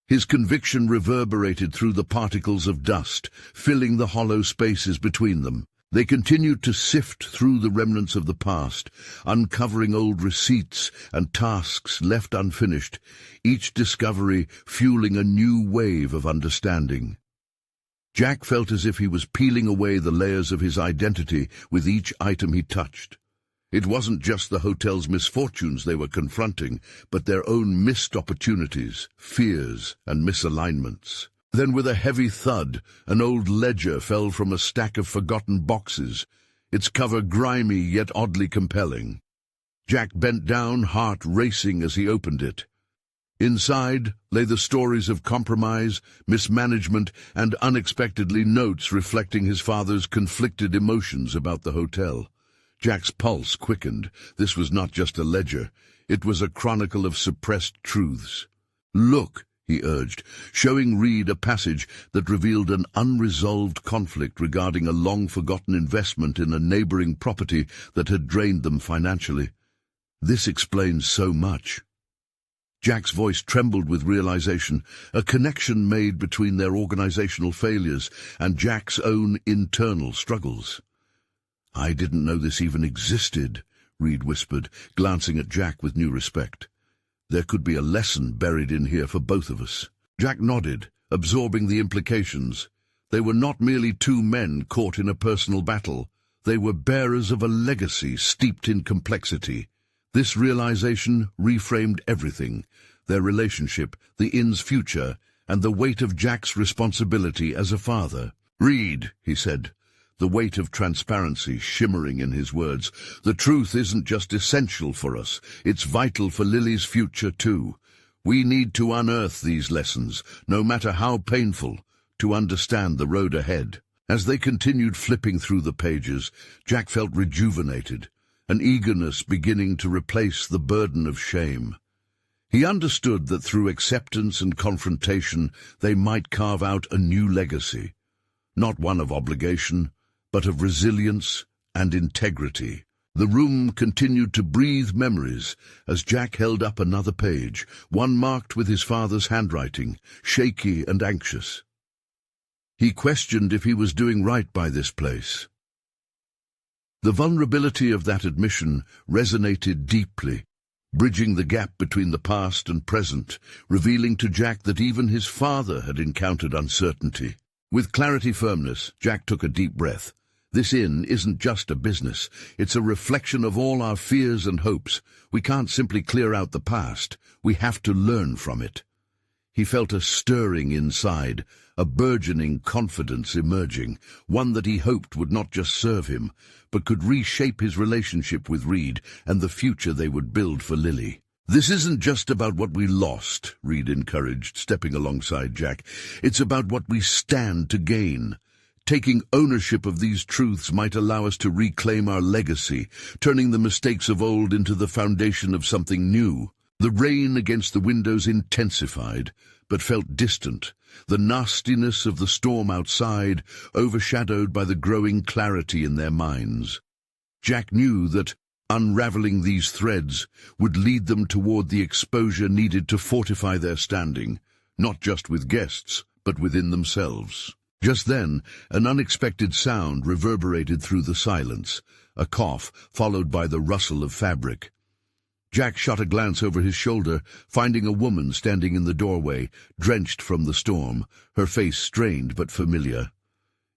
His conviction reverberated through the particles of dust, filling the hollow spaces between them. They continued to sift through the remnants of the past, uncovering old receipts and tasks left unfinished, each discovery fueling a new wave of understanding. Jack felt as if he was peeling away the layers of his identity with each item he touched. It wasn't just the hotel's misfortunes they were confronting, but their own missed opportunities, fears, and misalignments. Then with a heavy thud, an old ledger fell from a stack of forgotten boxes, its cover grimy yet oddly compelling. Jack bent down, heart racing as he opened it. Inside lay the stories of compromise, mismanagement, and unexpectedly notes reflecting his father's conflicted emotions about the hotel. Jack's pulse quickened. This was not just a ledger. It was a chronicle of suppressed truths. "Look," he urged, showing Reed a passage that revealed an unresolved conflict regarding a long-forgotten investment in a neighboring property that had drained them financially. This explains so much. Jack's voice trembled with realization, a connection made between their organizational failures and Jack's own internal struggles. "I didn't know this even existed," Reed whispered, glancing at Jack with new respect. "There could be a lesson buried in here for both of us." Jack nodded, absorbing the implications. They were not merely two men caught in a personal battle. They were bearers of a legacy steeped in complexity. This realization reframed everything: their relationship, the inn's future, and the weight of Jack's responsibility as a father. "Reed," he said, the weight of transparency shimmering in his words, "the truth isn't just essential for us, it's vital for Lily's future too. We need to unearth these lessons, no matter how painful, to understand the road ahead." As they continued flipping through the pages, Jack felt rejuvenated, an eagerness beginning to replace the burden of shame. He understood that through acceptance and confrontation they might carve out a new legacy, not one of obligation, but of resilience and integrity. The room continued to breathe memories as Jack held up another page, one marked with his father's handwriting, shaky and anxious. He questioned if he was doing right by this place. The vulnerability of that admission resonated deeply, bridging the gap between the past and present, revealing to Jack that even his father had encountered uncertainty. With firmness, Jack took a deep breath. This inn isn't just a business. It's a reflection of all our fears and hopes. We can't simply clear out the past. We have to learn from it. He felt a stirring inside, a burgeoning confidence emerging, one that he hoped would not just serve him, but could reshape his relationship with Reed and the future they would build for Lily. "This isn't just about what we lost," Reed encouraged, stepping alongside Jack. "It's about what we stand to gain. Taking ownership of these truths might allow us to reclaim our legacy, turning the mistakes of old into the foundation of something new." The rain against the windows intensified, but felt distant, the nastiness of the storm outside overshadowed by the growing clarity in their minds. Jack knew that unraveling these threads would lead them toward the exposure needed to fortify their standing, not just with guests, but within themselves. Just then, an unexpected sound reverberated through the silence, a cough followed by the rustle of fabric. Jack shot a glance over his shoulder, finding a woman standing in the doorway, drenched from the storm, her face strained but familiar.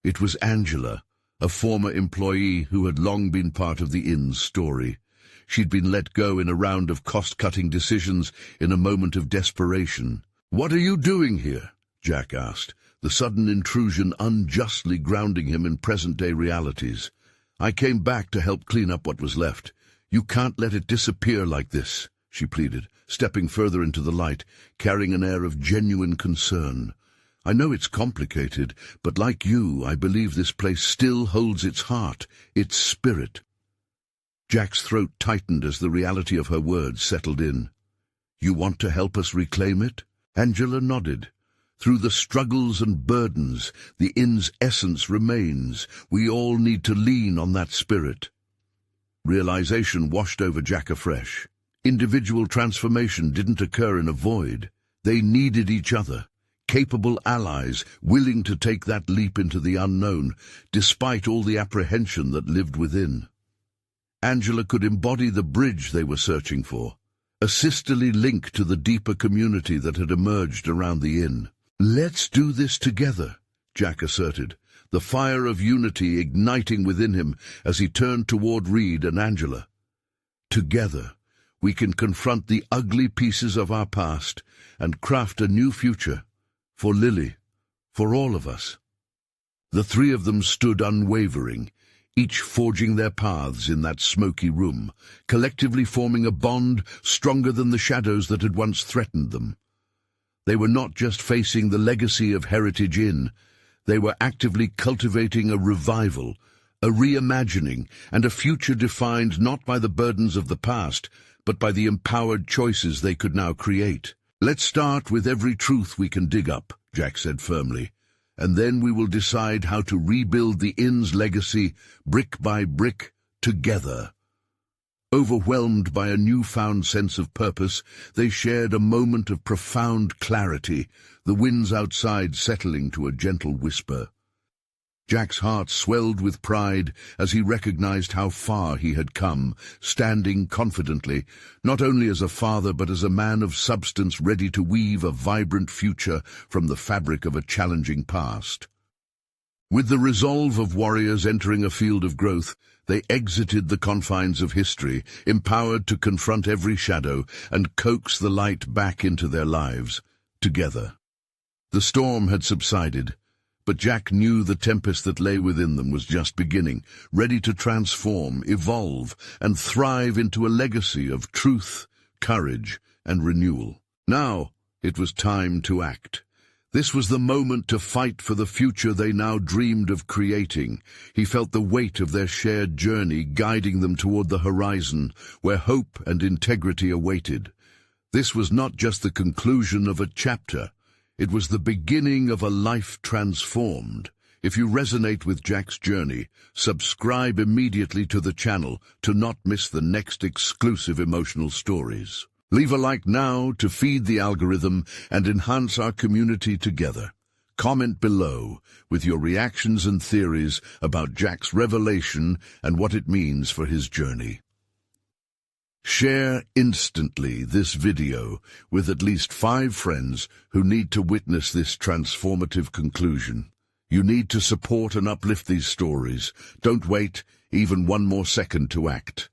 It was Angela, a former employee who had long been part of the inn's story. She'd been let go in a round of cost-cutting decisions in a moment of desperation. "What are you doing here?" Jack asked, the sudden intrusion unjustly grounding him in present-day realities. "I came back to help clean up what was left. You can't let it disappear like this," she pleaded, stepping further into the light, carrying an air of genuine concern. "I know it's complicated, but like you, I believe this place still holds its heart, its spirit." Jack's throat tightened as the reality of her words settled in. "You want to help us reclaim it?" Angela nodded. "Through the struggles and burdens, the inn's essence remains. We all need to lean on that spirit." Realization washed over Jack afresh. Individual transformation didn't occur in a void. They needed each other, capable allies willing to take that leap into the unknown, despite all the apprehension that lived within. Angela could embody the bridge they were searching for, a sisterly link to the deeper community that had emerged around the inn. "Let's do this together," Jack asserted, the fire of unity igniting within him as he turned toward Reed and Angela. "Together, we can confront the ugly pieces of our past and craft a new future, for Lily, for all of us." The three of them stood unwavering, each forging their paths in that smoky room, collectively forming a bond stronger than the shadows that had once threatened them. They were not just facing the legacy of Heritage Inn, they were actively cultivating a revival, a reimagining, and a future defined not by the burdens of the past, but by the empowered choices they could now create. "Let's start with every truth we can dig up," Jack said firmly, "and then we will decide how to rebuild the inn's legacy brick by brick together." Overwhelmed by a newfound sense of purpose, they shared a moment of profound clarity, the winds outside settling to a gentle whisper. Jack's heart swelled with pride as he recognized how far he had come, standing confidently, not only as a father but as a man of substance ready to weave a vibrant future from the fabric of a challenging past. With the resolve of warriors entering a field of growth, they exited the confines of history, empowered to confront every shadow and coax the light back into their lives, together. The storm had subsided, but Jack knew the tempest that lay within them was just beginning, ready to transform, evolve, and thrive into a legacy of truth, courage, and renewal. Now it was time to act. This was the moment to fight for the future they now dreamed of creating. He felt the weight of their shared journey guiding them toward the horizon, where hope and integrity awaited. This was not just the conclusion of a chapter. It was the beginning of a life transformed. If you resonate with Jack's journey, subscribe immediately to the channel to not miss the next exclusive emotional stories. Leave a like now to feed the algorithm and enhance our community together. Comment below with your reactions and theories about Jack's revelation and what it means for his journey. Share instantly this video with at least 5 friends who need to witness this transformative conclusion. You need to support and uplift these stories. Don't wait even one more second to act.